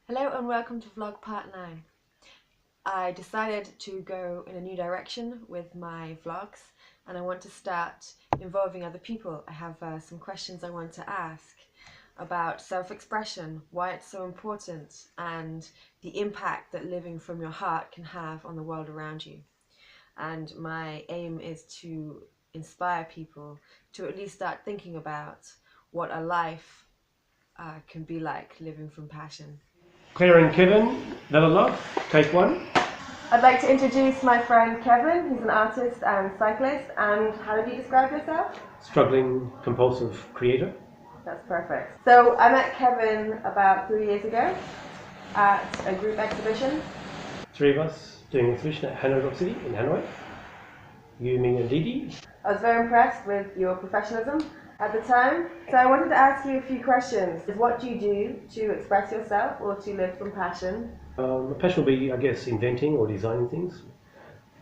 Hello and welcome to vlog part 9. I decided to go in a new direction with my vlogs and I want to start involving other people. I have some questions I want to ask about self-expression, why it's so important, and the impact that living from your heart can have on the world around you. And my aim is to inspire people to at least start thinking about what a life can be like living from passion. Claire and Kevin, Vela Love, take one. I'd like to introduce my friend Kevin. He's an artist and cyclist. And how did you describe yourself? Struggling compulsive creator. That's perfect. So I met Kevin about 3 years ago at a group exhibition. 3 of us doing an exhibition at Hanoi City in Hanoi. You, me and Didi. I was very impressed with your professionalism at the time. So I wanted to ask you a few questions. What do you do to express yourself or to live from passion? My passion will be, I guess, inventing or designing things.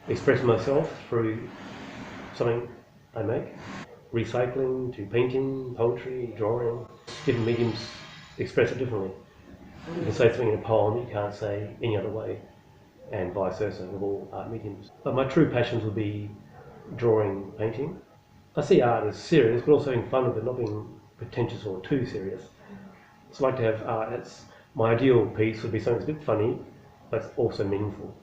Expressing myself through something I make. Recycling to painting, poetry, drawing. Different mediums express it differently. You can say something in a poem that you can't say any other way, and vice versa with all art mediums. But my true passions would be drawing, painting. I see art as serious, but also having fun with it, not being pretentious or too serious. So I like to have art that's, my ideal piece would be something that's a bit funny, but also meaningful.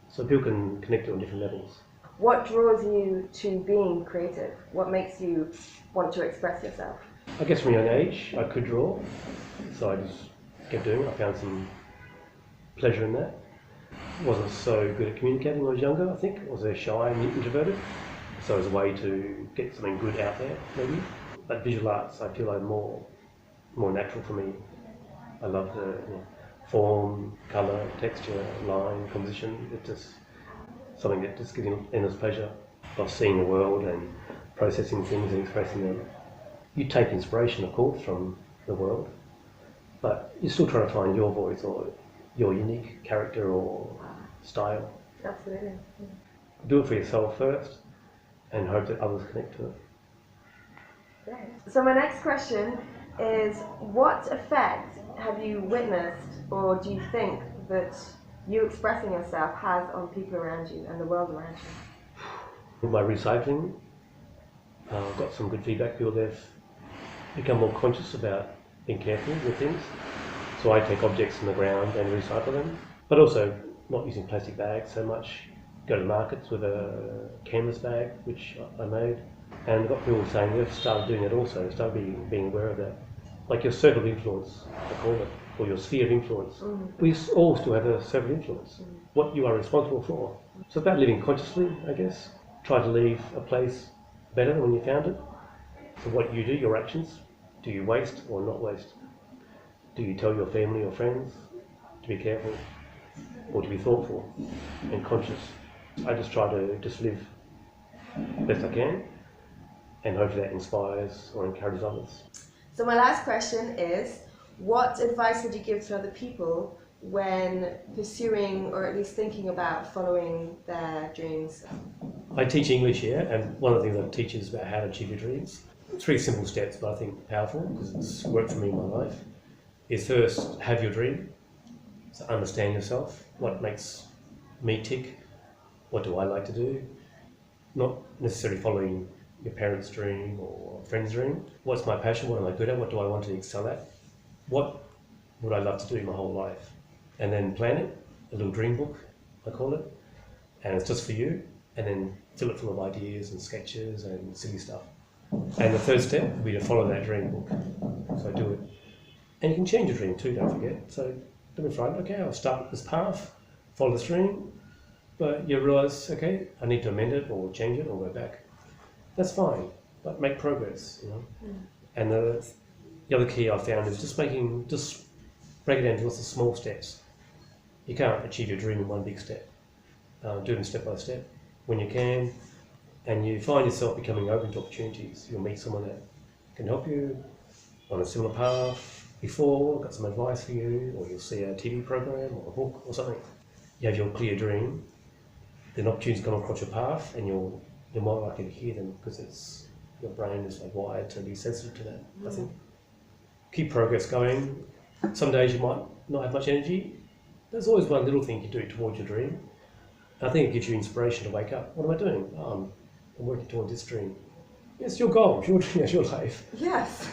So people can connect it on different levels. What draws you to being creative? What makes you want to express yourself? I guess from a young age, I could draw, so I just kept doing it. I found some pleasure in that. Wasn't so good at communicating when I was younger, I think. I was very shy and introverted. So as a way to get something good out there, maybe. But visual arts, I feel like more natural for me. I love the form, colour, texture, line, composition. It's just something that just gives me endless pleasure of seeing the world and processing things and expressing them. You take inspiration, of course, from the world, but you're still trying to find your voice or your unique character or style. Absolutely. Do it for yourself first and hope that others connect to it. Great. So my next question is, what effect have you witnessed or do you think that you expressing yourself has on people around you and the world around you? By recycling, I've got some good feedback. People have become more conscious about being careful with things. So I take objects from the ground and recycle them, but also not using plastic bags so much. Go to markets with a canvas bag, which I made, and I've got people saying they've started doing it also, started being aware of that. Like your circle of influence, I call it, or your sphere of influence. We all still have a circle of influence, what you are responsible for. So it's about living consciously, I guess. Try to leave a place better than when you found it. So what you do, your actions, do you waste or not waste? Do you tell your family or friends to be careful or to be thoughtful and conscious? I just try to just live best I can and hopefully that inspires or encourages others. So my last question is, what advice would you give to other people when pursuing or at least thinking about following their dreams? I teach English here, and one of the things I teach is about how to achieve your dreams. 3 simple steps, but I think powerful because it's worked for me in my life. Is first, have your dream. So understand yourself. What makes me tick? What do I like to do? Not necessarily following your parents' dream or a friend's dream. What's my passion? What am I good at? What do I want to excel at? What would I love to do my whole life? And then plan it, a little dream book, I call it. And it's just for you. And then fill it full of ideas and sketches and silly stuff. And the third step would be to follow that dream book. So do it. And you can change your dream too, don't forget. So don't be frightened. Okay, I'll start this path, follow this dream, but you realise, okay, I need to amend it or change it or go back. That's fine, but make progress, you know. And the other key I found is just break it down into lots of small steps. You can't achieve your dream in one big step. Do them step by step when you can, and you find yourself becoming open to opportunities. You'll meet someone that can help you on a similar path before, got some advice for you, or you'll see a TV program or a book or something. You have your clear dream, then opportunities come across your path, and you're more likely to hear them because your brain is like wired to be sensitive to that. I think keep progress going. Some days you might not have much energy, there's always one little thing you do towards your dream. I think it gives you inspiration to wake up. What am I doing? I'm working towards this dream. It's your goal, it's your life. Yes.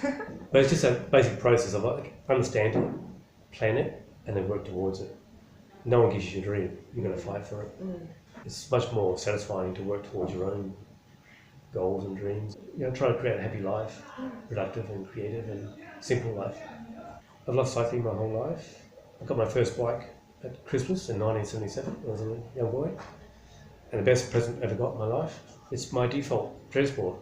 But it's just a basic process of like understand it, plan it, and then work towards it. No one gives you your dream. You've got to fight for it. It's much more satisfying to work towards your own goals and dreams. Try to create a happy life, productive and creative and simple life. I've loved cycling my whole life. I got my first bike at Christmas in 1977 when I was a young boy. And the best present I ever got in my life. It's my default transport.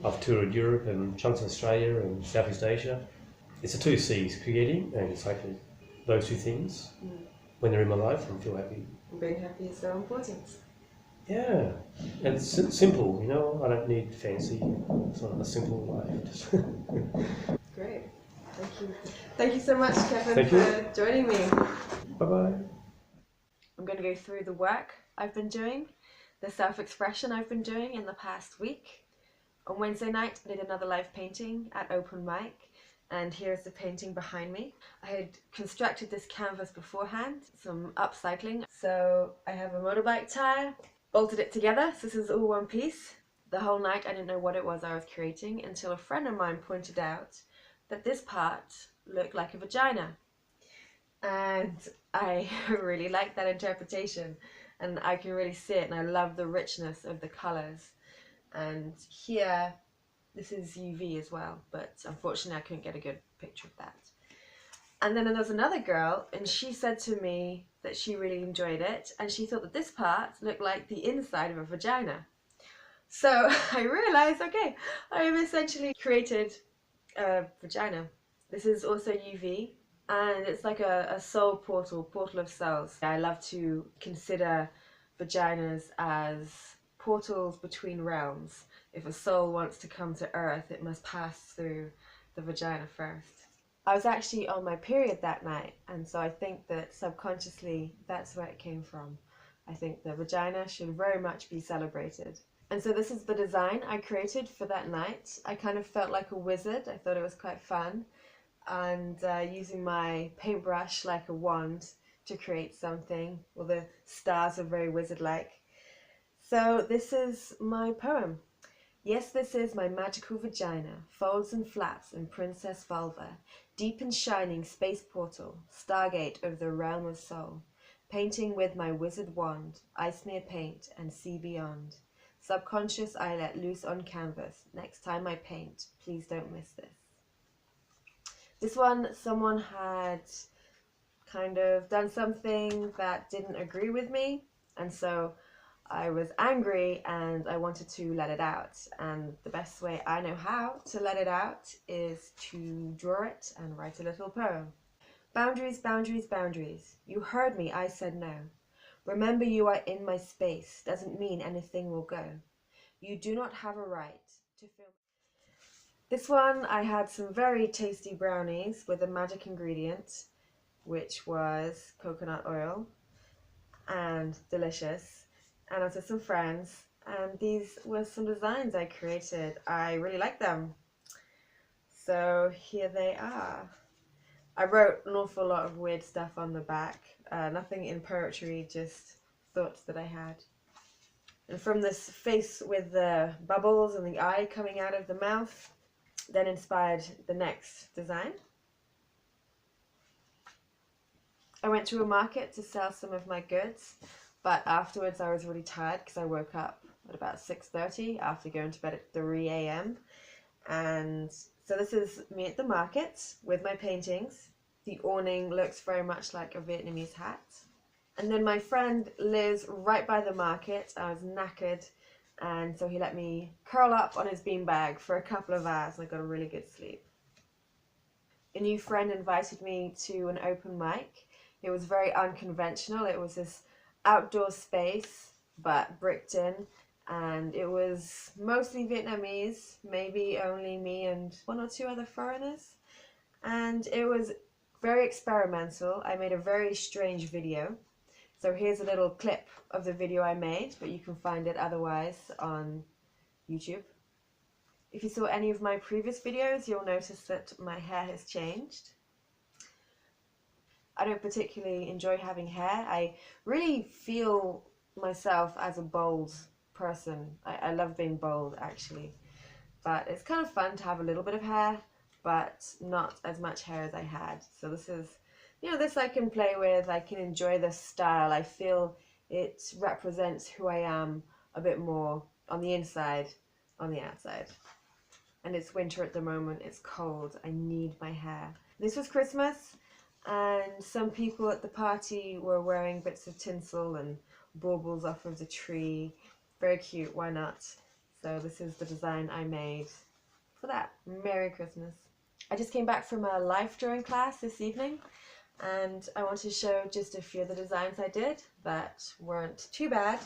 I've toured Europe and chunks of Australia and Southeast Asia. It's the two C's, creating and cycling. Those two things, when they're in my life, I feel happy. Being happy is so important. Yeah, and it's simple, I don't need fancy. It's not a simple life. Great. Thank you. Thank you so much, Kevin, Thank you for joining me. Bye-bye. I'm going to go through the work I've been doing, the self-expression I've been doing in the past week. On Wednesday night, I did another live painting at open mic, and here's the painting behind me. I had constructed this canvas beforehand, some upcycling. So I have a motorbike tire, bolted it together, so this is all one piece. The whole night I didn't know what it was I was creating until a friend of mine pointed out that this part looked like a vagina. And I really like that interpretation, and I can really see it, and I love the richness of the colours. And here, this is UV as well, but unfortunately I couldn't get a good picture of that. And then there was another girl, and she said to me that she really enjoyed it, and she thought that this part looked like the inside of a vagina. So I realized, okay, I have essentially created a vagina. This is also UV, and it's like a soul portal of souls. I love to consider vaginas as portals between realms. If a soul wants to come to Earth, it must pass through the vagina first. I was actually on my period that night, and so I think that subconsciously that's where it came from. I think the vagina should very much be celebrated. And so this is the design I created for that night. I kind of felt like a wizard. I thought it was quite fun, and using my paintbrush like a wand to create something. Well, the stars are very wizard-like. So this is my poem. Yes, this is my magical vagina, folds and flaps and princess vulva, deep and shining space portal, stargate of the realm of soul, painting with my wizard wand, I smear paint and see beyond. Subconscious I let loose on canvas, next time I paint, please don't miss this. This one, someone had kind of done something that didn't agree with me, and so I was angry and I wanted to let it out, and the best way I know how to let it out is to draw it and write a little poem. Boundaries, boundaries, boundaries. You heard me, I said no. Remember you are in my space, doesn't mean anything will go. You do not have a right to film. This one, I had some very tasty brownies with a magic ingredient, which was coconut oil, and delicious. And I was with some friends, and these were some designs I created. I really like them. So here they are. I wrote an awful lot of weird stuff on the back. Nothing in poetry, just thoughts that I had. And from this face with the bubbles and the eye coming out of the mouth, then inspired the next design. I went to a market to sell some of my goods, but afterwards I was really tired because I woke up at about 6:30 after going to bed at 3 a.m. And so this is me at the market with my paintings. The awning looks very much like a Vietnamese hat. And then my friend lives right by the market. I was knackered, and so he let me curl up on his beanbag for a couple of hours, and I got a really good sleep. A new friend invited me to an open mic. It was very unconventional. It was this outdoor space, but bricked in, and it was mostly Vietnamese, maybe only me and one or two other foreigners. And it was very experimental. I made a very strange video. So here's a little clip of the video I made, but you can find it otherwise on YouTube. If you saw any of my previous videos, you'll notice that my hair has changed. I don't particularly enjoy having hair. I really feel myself as a bold person. I love being bold, actually. But it's kind of fun to have a little bit of hair, but not as much hair as I had. So this is, this I can play with. I can enjoy this style. I feel it represents who I am a bit more on the inside, on the outside. And it's winter at the moment. It's cold. I need my hair. This was Christmas, and some people at the party were wearing bits of tinsel and baubles off of the tree. Very cute. Why not? So this is the design I made for that. Merry Christmas. I just came back from a life drawing class this evening, and I want to show just a few of the designs I did that weren't too bad.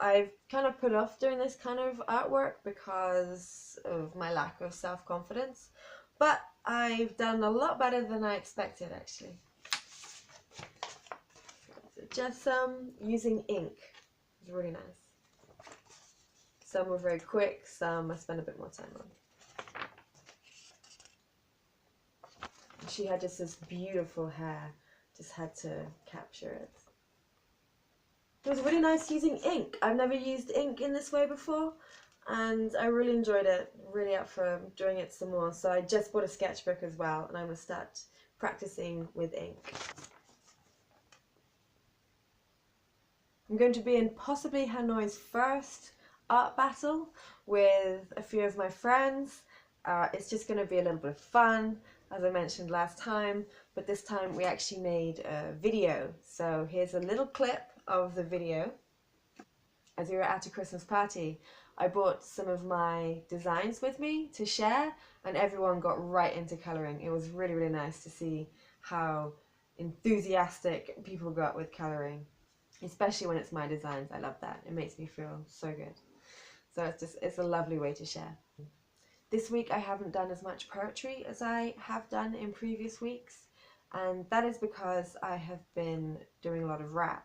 I've kind of put off doing this kind of artwork because of my lack of self-confidence, but I've done a lot better than I expected, actually. So just some using ink. It's really nice. Some were very quick, some I spent a bit more time on. She had just this beautiful hair, just had to capture it. It was really nice using ink. I've never used ink in this way before, and I really enjoyed it. Really up for doing it some more. So I just bought a sketchbook as well, and I'm going to start practicing with ink. I'm going to be in possibly Hanoi's first art battle with a few of my friends. It's just going to be a little bit of fun, as I mentioned last time, but this time we actually made a video. So here's a little clip of the video. As we were at a Christmas party, I brought some of my designs with me to share, and everyone got right into colouring. It was really, really nice to see how enthusiastic people got with colouring, especially when it's my designs. I love that. It makes me feel so good. So it's a lovely way to share. This week I haven't done as much poetry as I have done in previous weeks, and that is because I have been doing a lot of rap.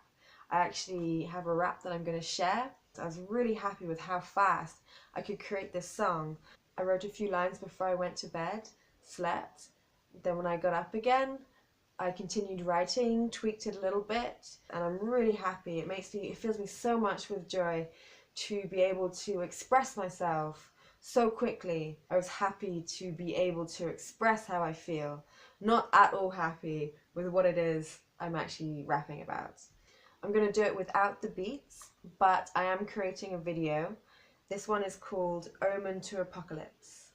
I actually have a rap that I'm going to share. I was really happy with how fast I could create this song. I wrote a few lines before I went to bed, slept, then when I got up again, I continued writing, tweaked it a little bit, and I'm really happy. It fills me so much with joy to be able to express myself so quickly. I was happy to be able to express how I feel, not at all happy with what it is I'm actually rapping about. I'm going to do it without the beats, but I am creating a video. This one is called Omen to Apocalypse.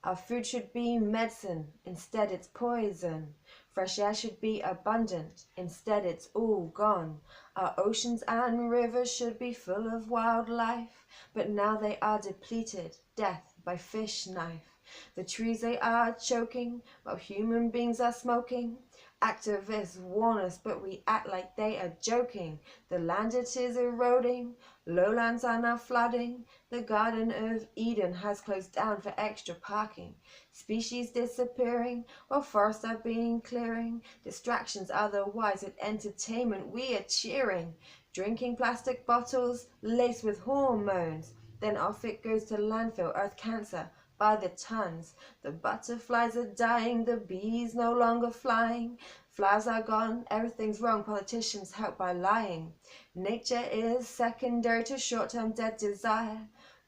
Our food should be medicine, instead it's poison. Fresh air should be abundant, instead it's all gone. Our oceans and rivers should be full of wildlife, but now they are depleted, death by fish knife. The trees they are choking, while human beings are smoking. Activists warn us, but we act like they are joking. The land it is eroding, lowlands are now flooding. The Garden of Eden has closed down for extra parking. Species disappearing, while forests are being clearing. Distractions are the wise, at entertainment we are cheering. Drinking plastic bottles laced with hormones. Then off it goes to landfill, earth cancer by the tons. The butterflies are dying, the bees no longer flying. Flowers are gone, everything's wrong, politicians help by lying. Nature is secondary to short-term dead desire.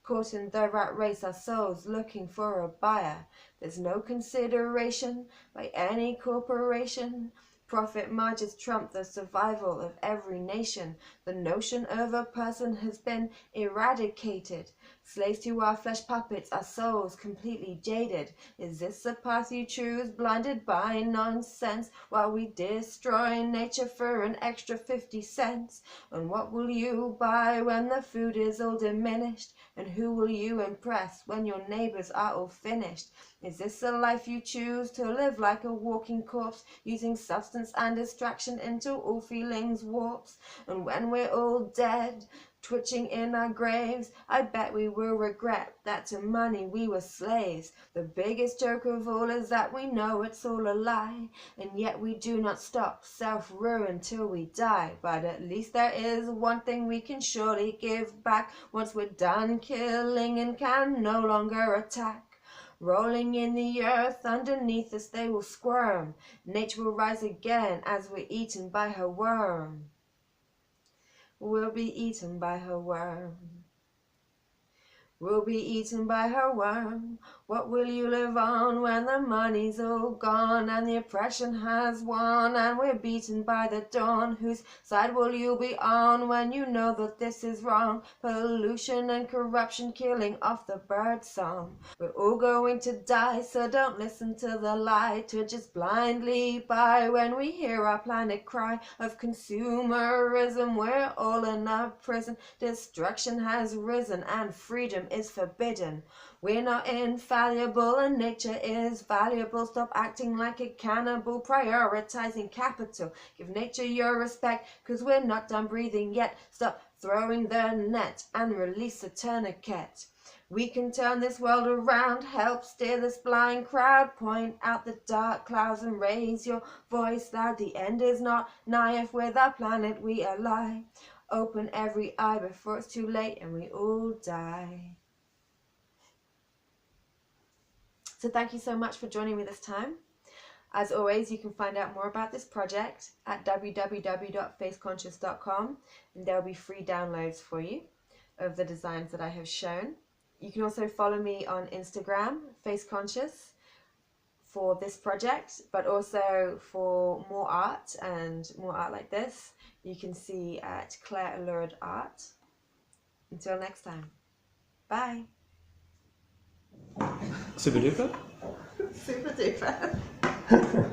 Caught in the rat race, our souls looking for a buyer. There's no consideration by any corporation. Profit margins trump the survival of every nation. The notion of a person has been eradicated. Slaves to our flesh puppets, our souls completely jaded. Is this the path you choose, blinded by nonsense, while we destroy nature for an extra 50 cents? And what will you buy when the food is all diminished? And who will you impress when your neighbors are all finished? Is this a life you choose, to live like a walking corpse, using substance and distraction until all feelings warps? And when we're all dead, twitching in our graves, I bet we will regret that to money we were slaves. The biggest joke of all is that we know it's all a lie, and yet we do not stop self-ruin till we die. But at least there is one thing we can surely give back once we're done killing and can no longer attack. Rolling in the earth, underneath us they will squirm. Nature will rise again as we're eaten by her worm. We'll be eaten by her worm. We'll be eaten by her worm. What will you live on when the money's all gone and the oppression has won and we're beaten by the dawn? Whose side will you be on when you know that this is wrong? Pollution and corruption killing off the bird song. We're all going to die, so don't listen to the lie, to just blindly buy when we hear our planet cry of consumerism. We're all in a prison. Destruction has risen and freedom is forbidden. We're not infallible and nature is valuable. Stop acting like a cannibal, prioritizing capital. Give nature your respect, cause we're not done breathing yet. Stop throwing the net and release the tourniquet. We can turn this world around, help steer this blind crowd. Point out the dark clouds and raise your voice loud. The end is not nigh if with our planet we ally. Open every eye before it's too late and we all die. So thank you so much for joining me this time. As always, you can find out more about this project at www.FacConscious.com, and there will be free downloads for you of the designs that I have shown. You can also follow me on Instagram, FacConscious, for this project, but also for more art and more art like this, you can see at Claire Allured Art. Until next time, bye. Super duper? Super duper.